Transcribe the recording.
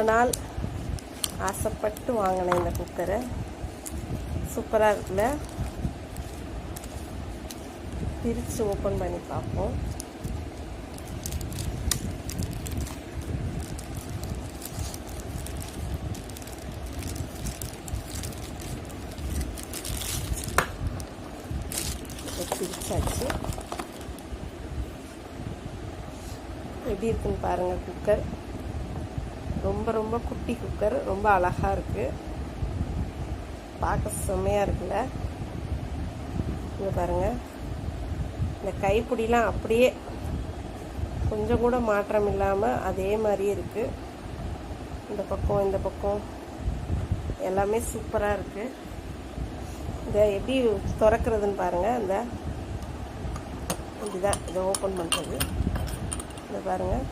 ரொம்ப நாள் ஆசைப்பட்டு வாங்கினேன் இந்த குக்கரை. சூப்பராக இருக்குல்ல. பிரித்து ஓப்பன் பண்ணி பார்ப்போம். பிரிச்சாச்சு. எப்படி இருக்குன்னு பாருங்கள். குக்கர் ரொம்ப ரொம்ப குட்டி குக்கர், ரொம்ப அழகாக இருக்குது. பார்க்க செம்மையாக இருக்குல்ல. இங்கே பாருங்கள், இந்த கைப்பிடிலாம் அப்படியே கொஞ்சம் கூட மாற்றம் இல்லாமல் அதே மாதிரியே இருக்குது. இந்த பக்கம் இந்த பக்கம் எல்லாமே சூப்பராக இருக்குது. இதை எப்படி திறக்கிறதுன்னு பாருங்கள். இதுதான் இதை ஓப்பன் பண்ணுறது. இதை பாருங்கள்.